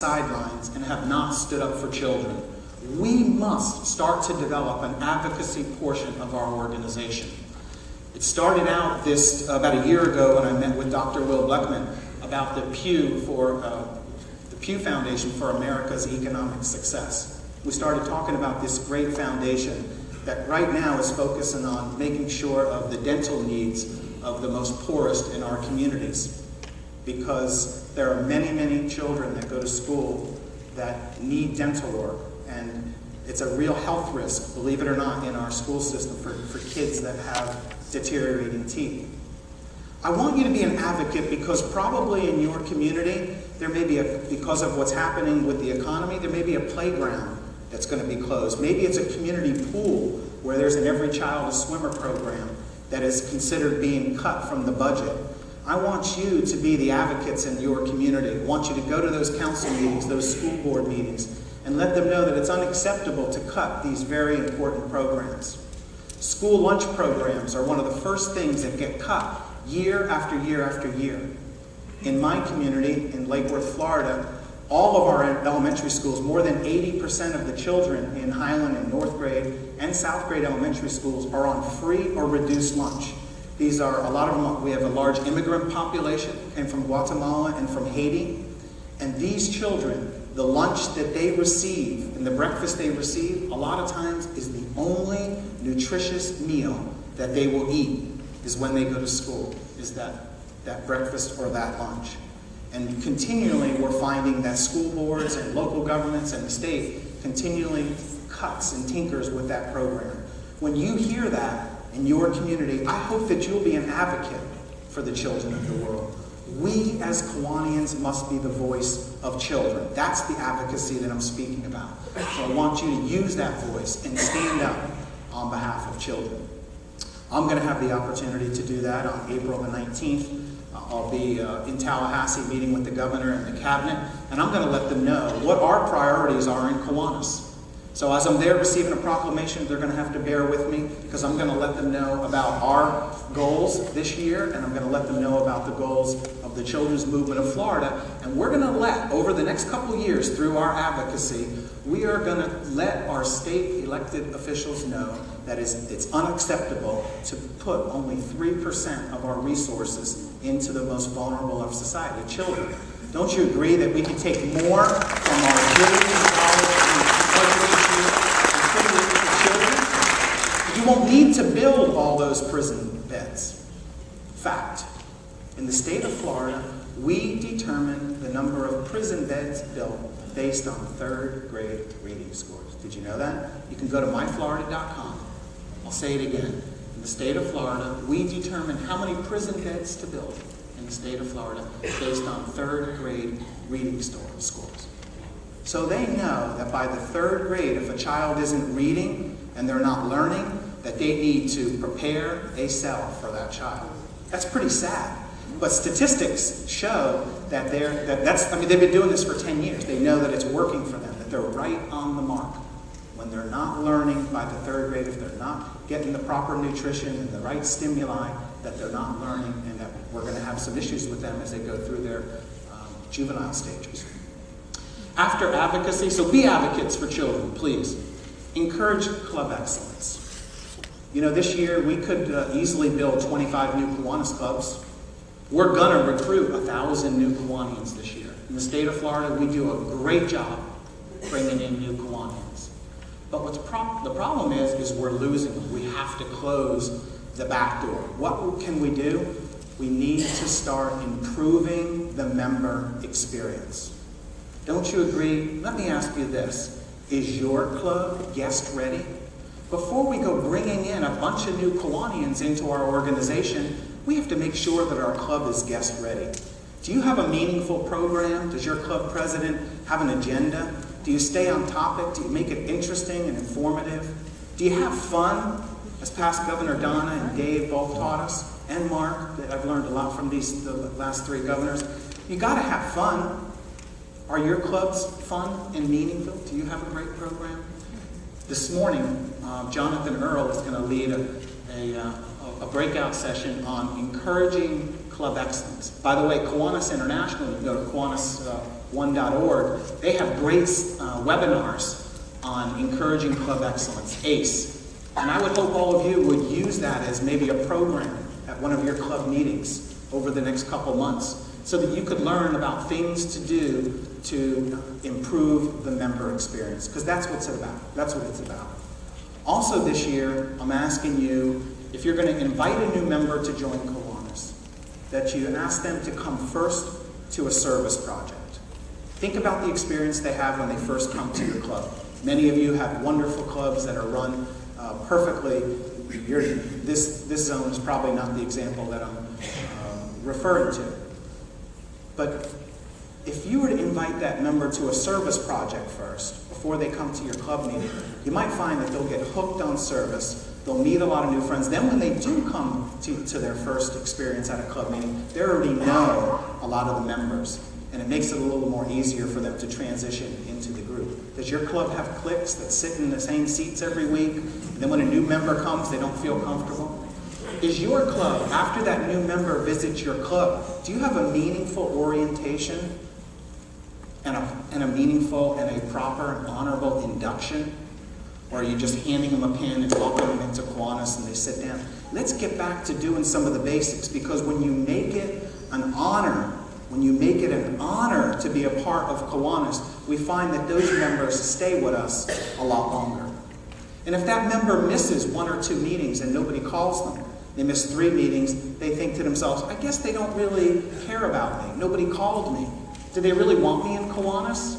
sidelines and have not stood up for children. We must start to develop an advocacy portion of our organization. It started out about a year ago when I met with Dr. Will Bleckman about the Pew Foundation for America's Economic Success. We started talking about this great foundation that right now is focusing on making sure of the dental needs of the most poorest in our communities, because there are many, many children that go to school that need dental work, and it's a real health risk, believe it or not, in our school system for kids that have deteriorating teeth. I want you to be an advocate because probably in your community, there may be, because of what's happening with the economy, there may be a playground that's going to be closed. Maybe it's a community pool where there's an Every Child a Swimmer program that is considered being cut from the budget. I want you to be the advocates in your community. I want you to go to those council meetings, those school board meetings, and let them know that it's unacceptable to cut these very important programs. School lunch programs are one of the first things that get cut year after year after year. In my community, in Lake Worth, Florida, all of our elementary schools, more than 80% of the children in Highland and North Grade and South Grade elementary schools are on free or reduced lunch. These are, a lot of them, we have a large immigrant population, came from Guatemala and from Haiti. And these children, the lunch that they receive and the breakfast they receive, a lot of times is the only nutritious meal that they will eat is when they go to school, is that breakfast or that lunch. And continually we're finding that school boards and local governments and the state continually cuts and tinkers with that program. When you hear that in your community, I hope that you'll be an advocate for the children of the world. We as Kiwanians must be the voice of children. That's the advocacy that I'm speaking about. So I want you to use that voice and stand up on behalf of children. I'm going to have the opportunity to do that on April the 19th. I'll be in Tallahassee meeting with the governor and the cabinet, and I'm going to let them know what our priorities are in Kiwanis. So as I'm there receiving a proclamation, they're going to have to bear with me because I'm going to let them know about our goals this year, and I'm going to let them know about the goals of the Children's Movement of Florida. And we're going to let, over the next couple of years through our advocacy, we are going to let our state elected officials know that it's unacceptable to put only 3% of our resources into the most vulnerable of society, children. Don't you agree that we can take more from our billions of dollars and you won't need to build all those prison beds. Fact, in the state of Florida, we determine the number of prison beds built based on third grade reading scores. Did you know that? You can go to myflorida.com. I'll say it again. In the state of Florida, we determine how many prison beds to build in the state of Florida based on third grade reading scores. So they know that by the third grade, if a child isn't reading and they're not learning, that they need to prepare a cell for that child. That's pretty sad. But statistics show that they've been doing this for 10 years. They know that it's working for them, that they're right on the mark. When they're not learning by the third grade, if they're not getting the proper nutrition and the right stimuli, that they're not learning, and that we're going to have some issues with them as they go through their juvenile stages. After advocacy, so be advocates for children, please. Encourage club excellence. You know, this year we could easily build 25 new Kiwanis clubs. We're going to recruit 1,000 new Kiwanians this year. In the state of Florida, we do a great job bringing in new Kiwanians. But the problem is we're losing them. We have to close the back door. What can we do? We need to start improving the member experience. Don't you agree? Let me ask you this. Is your club guest ready? Before we go bringing in a bunch of new Kiwanians into our organization, we have to make sure that our club is guest ready. Do you have a meaningful program? Does your club president have an agenda? Do you stay on topic? Do you make it interesting and informative? Do you have fun? As past Governor Donna and Dave both taught us, and Mark, that I've learned a lot from the last three governors. You got to have fun. Are your clubs fun and meaningful? Do you have a great program? This morning, Jonathan Earl is going to lead a breakout session on encouraging club excellence. By the way, Kiwanis International, you can go to Kiwanis1.org, they have great webinars on encouraging club excellence, ACE. And I would hope all of you would use that as maybe a program at one of your club meetings over the next couple months, so that you could learn about things to do to improve the member experience, because that's what it's about. That's what it's about. Also this year, I'm asking you, if you're going to invite a new member to join Kiwanis, that you ask them to come first to a service project. Think about the experience they have when they first come to your club. Many of you have wonderful clubs that are run perfectly. This zone is probably not the example that I'm referring to. But if you were to invite that member to a service project first, before they come to your club meeting, you might find that they'll get hooked on service, they'll meet a lot of new friends. Then when they do come to their first experience at a club meeting, they already know a lot of the members, and it makes it a little more easier for them to transition into the group. Does your club have cliques that sit in the same seats every week, and then when a new member comes, they don't feel comfortable? Is your club, after that new member visits your club, do you have a meaningful orientation and a meaningful and a proper and honorable induction? Or are you just handing them a pen and welcoming them into Kiwanis and they sit down? Let's get back to doing some of the basics, because when you make it an honor, to be a part of Kiwanis, we find that those members stay with us a lot longer. And if that member misses 1 or 2 meetings and nobody calls them, they miss 3 meetings, they think to themselves, I guess they don't really care about me. Nobody called me. Do they really want me in Kiwanis?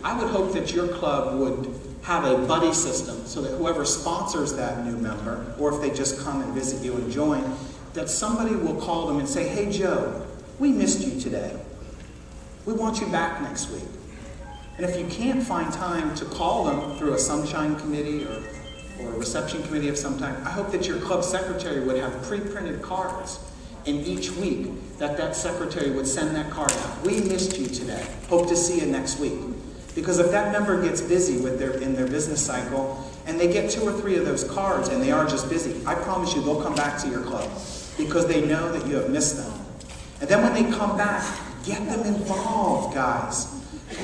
I would hope that your club would have a buddy system so that whoever sponsors that new member, or if they just come and visit you and join, that somebody will call them and say, hey Joe, we missed you today. We want you back next week. And if you can't find time to call them through a sunshine committee or a reception committee of some type, I hope that your club secretary would have pre-printed cards, and each week that secretary would send that card out. We missed you today. Hope to see you next week. Because if that member gets busy in their business cycle, and they get 2 or 3 of those cards and they are just busy, I promise you they'll come back to your club, because they know that you have missed them. And then when they come back, get them involved, guys.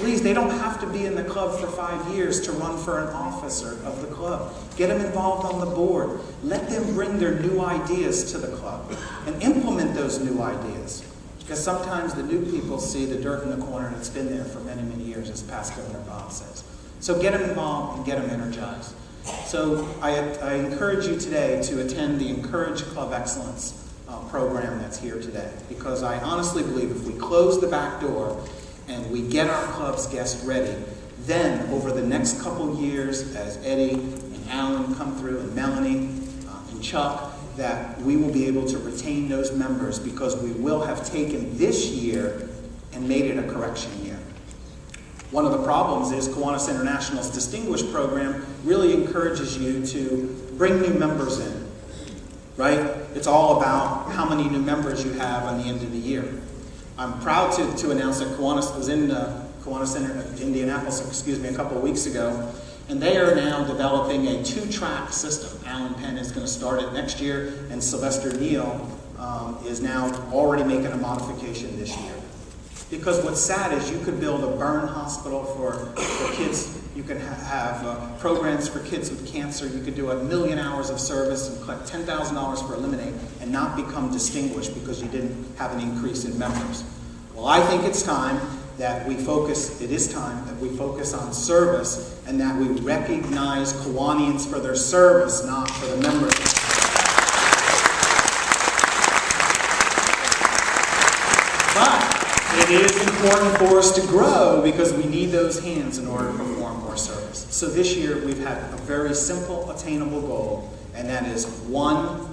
Please, they don't have to be in the club for 5 years to run for an officer of the club. Get them involved on the board. Let them bring their new ideas to the club and implement those new ideas. Because sometimes the new people see the dirt in the corner and it's been there for many, many years, as past Governor Bob says. So get them involved and get them energized. So I encourage you today to attend the Encourage Club Excellence program that's here today. Because I honestly believe if we close the back door and we get our club's guests ready, then over the next couple years, as Eddie and Alan come through, and Melanie and Chuck, that we will be able to retain those members, because we will have taken this year and made it a correction year. One of the problems is Kiwanis International's Distinguished program really encourages you to bring new members in, right? It's all about how many new members you have on the end of the year. I'm proud to announce that Kiwanis was in Indianapolis, a couple of weeks ago, and they are now developing a 2-track system. Alan Penn is going to start it next year, and Sylvester Neal is now already making a modification this year. Because what's sad is you could build a burn hospital for kids. You can have programs for kids with cancer. You could do 1 million hours of service and collect $10,000 for Eliminate and not become distinguished because you didn't have an increase in members. Well, I think it's time that we focus on service, and that we recognize Kiwanians for their service, not for the members. But it is important for us to grow, because we need those hands in order to perform more service. So this year we've had a very simple, attainable goal, and that is 1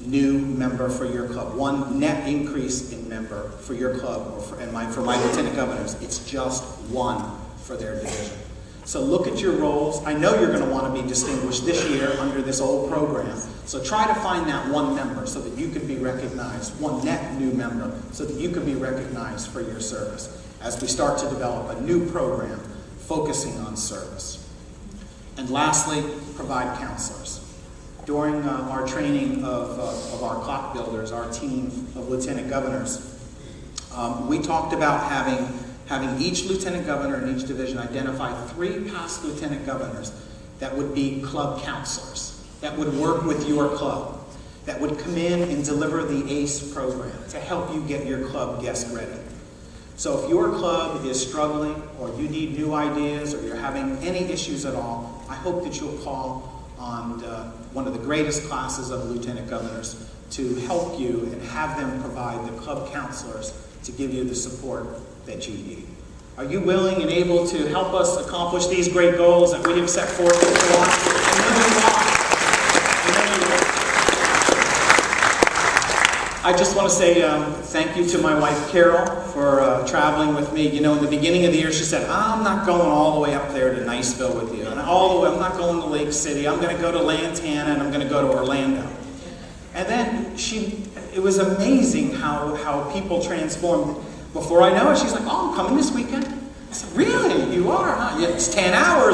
new member for your club, 1 net increase in member for your club, or for my lieutenant governors. It's just 1 for their division. So look at your roles. I know you're going to want to be distinguished this year under this old program. So try to find that 1 member so that you can be recognized, 1 net new member, so that you can be recognized for your service as we start to develop a new program focusing on service. And lastly, provide counselors. during our training of our clock builders, our team of lieutenant governors, we talked about having each lieutenant governor in each division identify 3 past lieutenant governors that would be club counselors, that would work with your club, that would come in and deliver the ACE program to help you get your club guest ready. So if your club is struggling, or you need new ideas, or you're having any issues at all, I hope that you'll call on one of the greatest classes of lieutenant governors to help you and have them provide the club counselors to give you the support that you need. Are you willing and able to help us accomplish these great goals that we have set forth in Kiwanis? I just want to say thank you to my wife Carol for traveling with me. You know, in the beginning of the year she said, I'm not going all the way up there to Niceville with you. And all the way, I'm not going to Lake City. I'm going to go to Lantana and I'm going to go to Orlando. And then it was amazing how people transformed. Before I know it, she's like, oh, I'm coming this weekend. I said, really? You are, huh? Yeah, it's 10 hours.